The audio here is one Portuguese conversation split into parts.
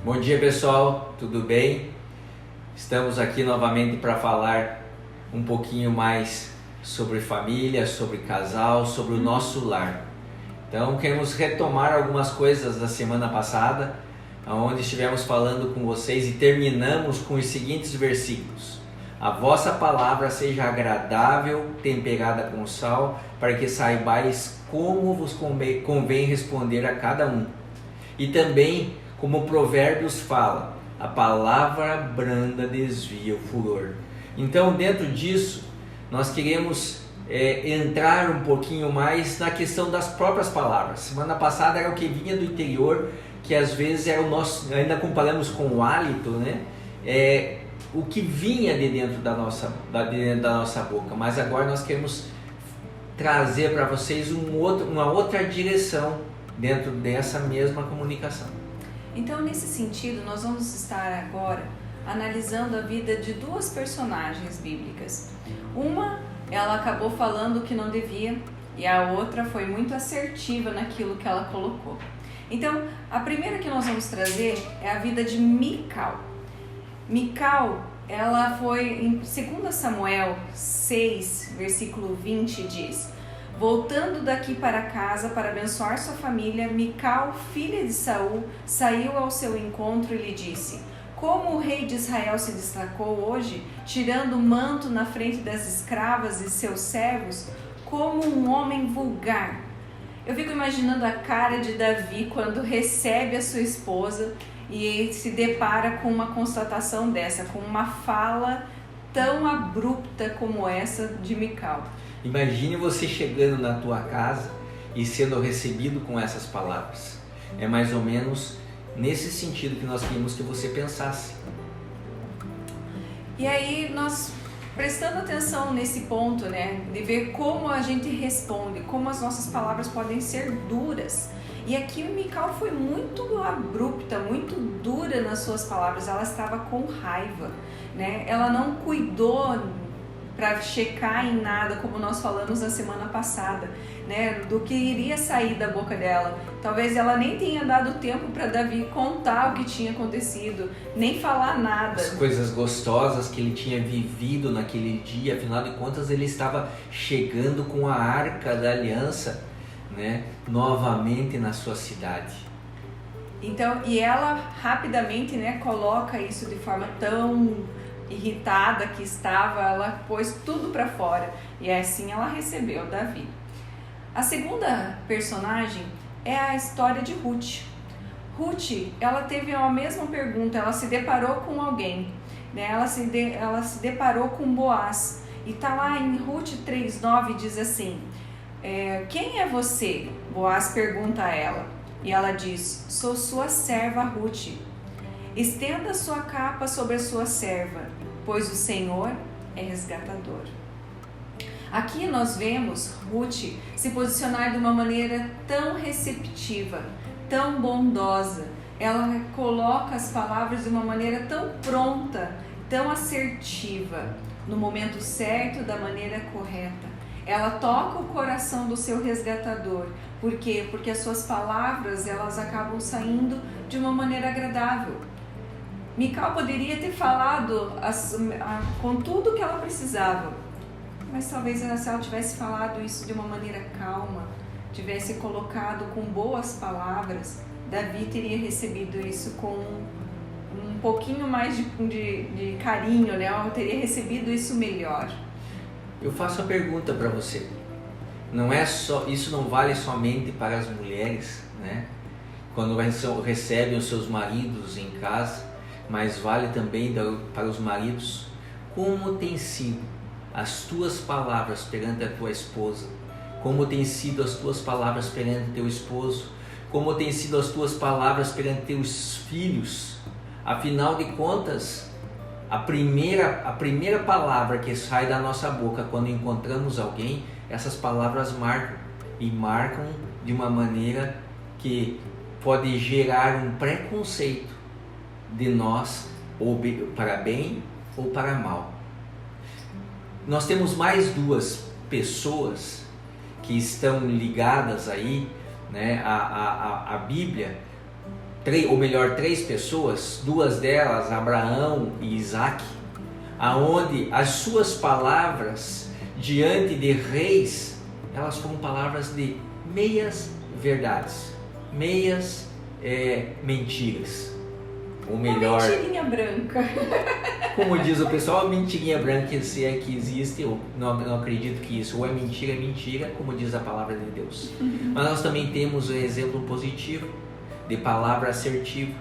Bom dia, pessoal, tudo bem? Estamos aqui novamente para falar um pouquinho mais sobre família, sobre casal, sobre o nosso lar. Então, queremos retomar algumas coisas da semana passada, onde estivemos falando com vocês e terminamos com os seguintes versículos. A vossa palavra seja agradável, temperada com sal, para que saibais como vos convém responder a cada um. E também, como o Provérbios fala, a palavra branda desvia o furor. Então, dentro disso, nós queremos entrar um pouquinho mais na questão das próprias palavras. Semana passada era o que vinha do interior, que às vezes era o nosso, ainda comparamos com o hálito, né? O que vinha de dentro da nossa boca. Mas agora nós queremos trazer para vocês uma outra direção dentro dessa mesma comunicação. Então, nesse sentido, nós vamos estar agora analisando a vida de duas personagens bíblicas. Uma, ela acabou falando o que não devia, e a outra foi muito assertiva naquilo que ela colocou. Então, a primeira que nós vamos trazer é a vida de Mical. Mical, ela foi em 2 Samuel 6, versículo 20, diz: voltando daqui para casa para abençoar sua família, Mical, filha de Saul, saiu ao seu encontro e lhe disse: como o rei de Israel se destacou hoje, tirando o manto na frente das escravas e seus servos, como um homem vulgar. Eu fico imaginando a cara de Davi quando recebe a sua esposa e se depara com uma constatação dessa, com uma fala tão abrupta como essa de Mical. Imagine você chegando na tua casa e sendo recebido com essas palavras. É mais ou menos nesse sentido que nós queríamos que você pensasse. E aí nós, prestando atenção nesse ponto, né, de ver como a gente responde, como as nossas palavras podem ser duras. E aqui Mical foi muito abrupta, muito dura nas suas palavras. Ela estava com raiva, né? Ela não cuidou para checar em nada, como nós falamos na semana passada, né, do que iria sair da boca dela. Talvez ela nem tenha dado tempo para Davi contar o que tinha acontecido, nem falar nada. As coisas gostosas que ele tinha vivido naquele dia, afinal de contas ele estava chegando com a arca da aliança, né, novamente na sua cidade. Então, e ela rapidamente, né, coloca isso de forma tão irritada que estava, ela pôs tudo para fora e assim ela recebeu Davi. A segunda personagem é a história de Ruth. Ruth, ela teve a mesma pergunta, ela se deparou com alguém, né? Ela se deparou com Boaz e tá lá em Ruth 3:9, diz assim: quem é você? Boaz pergunta a ela e ela diz: sou sua serva Ruth. Estenda sua capa sobre a sua serva, pois o Senhor é resgatador. Aqui nós vemos Ruth se posicionar de uma maneira tão receptiva, tão bondosa. Ela coloca as palavras de uma maneira tão pronta, tão assertiva, no momento certo, da maneira correta. Ela toca o coração do seu resgatador. Por quê? Porque as suas palavras, elas acabam saindo de uma maneira agradável. Mical poderia ter falado com tudo que ela precisava, mas talvez se ela tivesse falado isso de uma maneira calma, tivesse colocado com boas palavras, Davi teria recebido isso com um pouquinho mais de carinho, né? Ela teria recebido isso melhor. Eu faço a pergunta para você. Isso não vale somente para as mulheres, né? Quando recebem os seus maridos em casa, mas vale também para os maridos. Como tem sido as tuas palavras perante a tua esposa? Como tem sido as tuas palavras perante teu esposo? Como tem sido as tuas palavras perante teus filhos? Afinal de contas, a primeira palavra que sai da nossa boca quando encontramos alguém, essas palavras marcam de uma maneira que pode gerar um preconceito de nós, ou para bem ou para mal. Nós temos mais duas pessoas que estão ligadas aí, né, à Bíblia, três pessoas, duas delas, Abraão e Isaac, aonde as suas palavras diante de reis, elas foram palavras de meias verdades, meias mentiras. Ou melhor, uma mentirinha branca. Como diz o pessoal, mentirinha branca, se é que existe, eu não acredito que isso, ou é mentira, como diz a palavra de Deus. Mas nós também temos um exemplo positivo de palavra assertiva,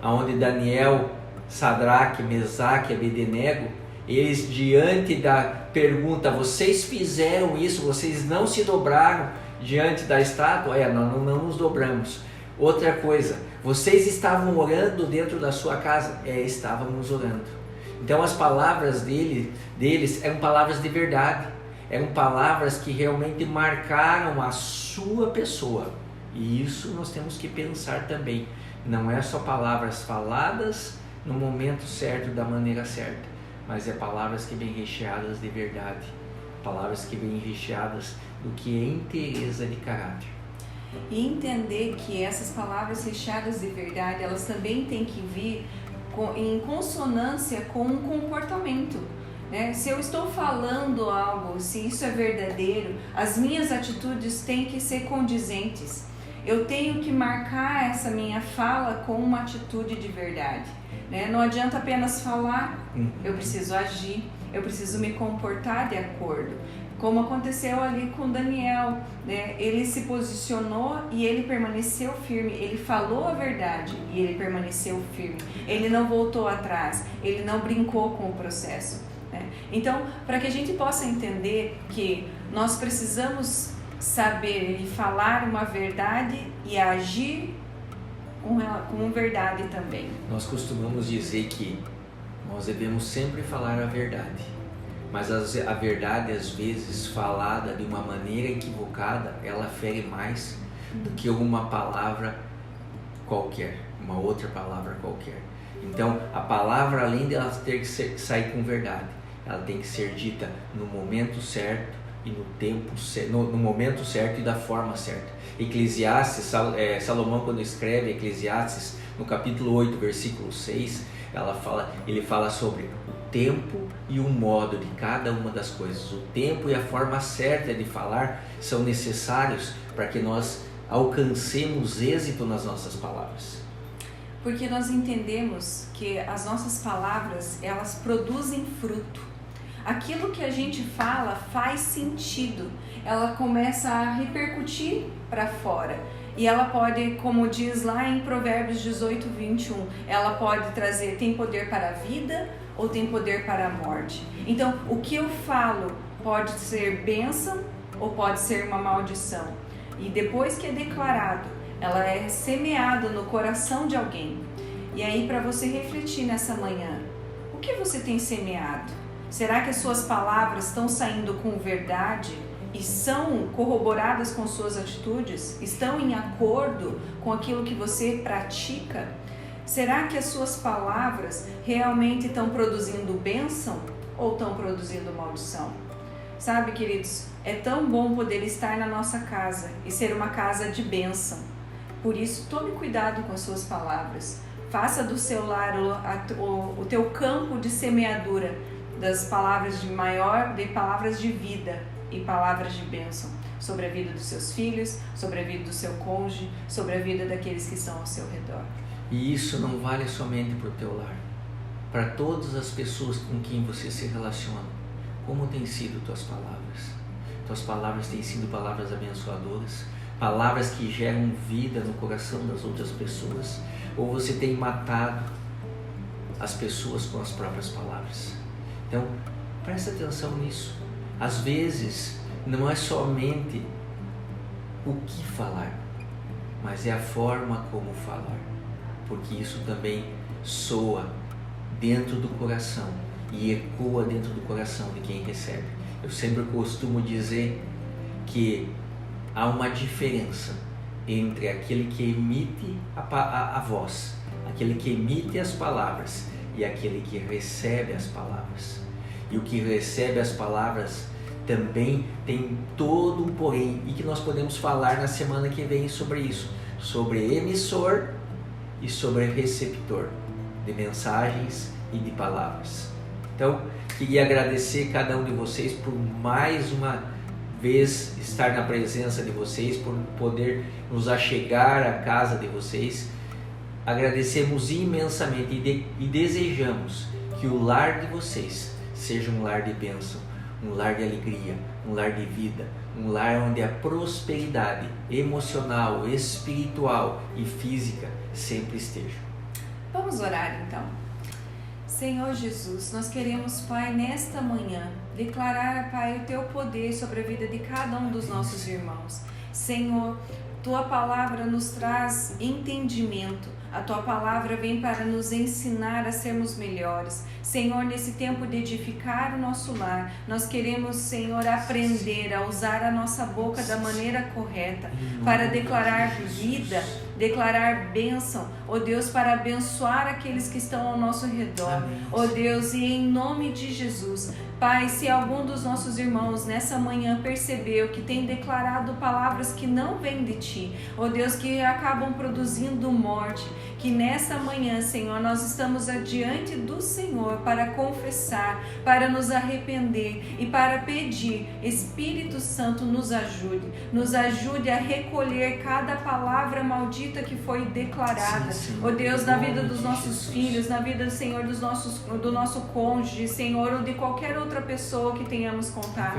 onde Daniel, Sadraque, Mesaque e Abednego, eles diante da pergunta, vocês fizeram isso, vocês não se dobraram diante da estátua? Nós não nos dobramos. Outra coisa, vocês estavam orando dentro da sua casa? Estávamos orando. Então as palavras deles eram palavras de verdade, eram palavras que realmente marcaram a sua pessoa. E isso nós temos que pensar também. Não é só palavras faladas no momento certo, da maneira certa, mas é palavras que vêm recheadas de verdade, palavras que vêm recheadas do que é inteireza de caráter. E entender que essas palavras recheadas de verdade, elas também têm que vir em consonância com um comportamento, né? Se eu estou falando algo, se isso é verdadeiro, as minhas atitudes têm que ser condizentes. Eu tenho que marcar essa minha fala com uma atitude de verdade, né? Não adianta apenas falar, eu preciso agir, eu preciso me comportar de acordo. Como aconteceu ali com Daniel, né? Ele se posicionou e ele permaneceu firme, ele falou a verdade e ele permaneceu firme, ele não voltou atrás, ele não brincou com o processo, né? Então, para que a gente possa entender que nós precisamos saber e falar uma verdade e agir com verdade também. Nós costumamos dizer que nós devemos sempre falar a verdade, mas a verdade, às vezes, falada de uma maneira equivocada, ela fere mais do que uma palavra qualquer, uma outra palavra qualquer. Então, a palavra, além de ela ter que sair com verdade, ela tem que ser dita no momento certo e no tempo no momento certo e da forma certa. Eclesiastes, Salomão, quando escreve Eclesiastes, no capítulo 8, versículo 6, ele fala sobre o tempo e o modo de cada uma das coisas. O tempo e a forma certa de falar são necessários para que nós alcancemos êxito nas nossas palavras. Porque nós entendemos que as nossas palavras, elas produzem fruto. Aquilo que a gente fala faz sentido, ela começa a repercutir para fora. E ela pode, como diz lá em Provérbios 18, 21, ela pode trazer, tem poder para a vida ou tem poder para a morte. Então, o que eu falo pode ser bênção ou pode ser uma maldição. E depois que é declarado, ela é semeada no coração de alguém. E aí, para você refletir nessa manhã, o que você tem semeado? Será que as suas palavras estão saindo com verdade e são corroboradas com suas atitudes? Estão em acordo com aquilo que você pratica? Será que as suas palavras realmente estão produzindo bênção ou estão produzindo maldição? Sabe, queridos, é tão bom poder estar na nossa casa e ser uma casa de bênção. Por isso, tome cuidado com as suas palavras. Faça do seu lar o teu campo de semeadura das palavras de palavras de vida e palavras de bênção sobre a vida dos seus filhos, sobre a vida do seu cônjuge, sobre a vida daqueles que estão ao seu redor. E isso não vale somente para o teu lar, para todas as pessoas com quem você se relaciona. Como têm sido tuas palavras? Tuas palavras têm sido palavras abençoadoras, palavras que geram vida no coração das outras pessoas, ou você tem matado as pessoas com as próprias palavras? Então, presta atenção nisso. Às vezes, não é somente o que falar, mas é a forma como falar, porque isso também soa dentro do coração e ecoa dentro do coração de quem recebe. Eu sempre costumo dizer que há uma diferença entre aquele que emite a voz, aquele que emite as palavras e aquele que recebe as palavras. E o que recebe as palavras também tem todo um porém, e que nós podemos falar na semana que vem sobre isso, sobre emissor e sobre o receptor de mensagens e de palavras. Então, queria agradecer cada um de vocês por mais uma vez estar na presença de vocês, por poder nos achegar à casa de vocês. Agradecemos imensamente e desejamos que o lar de vocês seja um lar de bênção, um lar de alegria, um lar de vida, um lar onde a prosperidade emocional, espiritual e física sempre estejam. Vamos orar então. Senhor Jesus, nós queremos, Pai, nesta manhã, declarar, Pai, o Teu poder sobre a vida de cada um dos nossos irmãos. Senhor, Tua palavra nos traz entendimento. A Tua palavra vem para nos ensinar a sermos melhores. Senhor, nesse tempo de edificar o nosso lar, nós queremos, Senhor, aprender a usar a nossa boca da maneira correta para declarar vida, declarar bênção, ó Deus, para abençoar aqueles que estão ao nosso redor. Ó Deus, e em nome de Jesus, Pai, se algum dos nossos irmãos nessa manhã percebeu que tem declarado palavras que não vêm de Ti, ó Deus, que acabam produzindo morte, que nessa manhã, Senhor, nós estamos diante do Senhor para confessar, para nos arrepender e para pedir, Espírito Santo, nos ajude a recolher cada palavra maldita que foi declarada, ó Deus, na vida dos nossos filhos, na vida, Senhor, do nosso cônjuge, Senhor, ou de qualquer outra pessoa que tenhamos contato.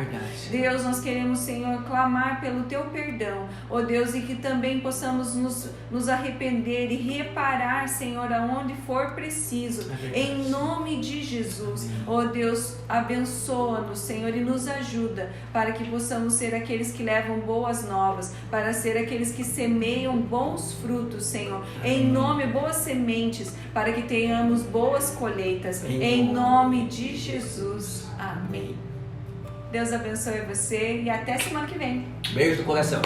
Deus, nós queremos, Senhor, clamar pelo Teu perdão, ó Deus, e que também possamos nos arrepender e reparar, Senhor, aonde for preciso, em nome de Jesus. Ó Deus, abençoa-nos, Senhor, e nos ajuda para que possamos ser aqueles que levam boas novas, para ser aqueles que semeiam bons frutos, Senhor, em nome, boas sementes, para que tenhamos boas colheitas, em nome de Jesus. Amém. Deus abençoe você e até semana que vem. Beijo do coração.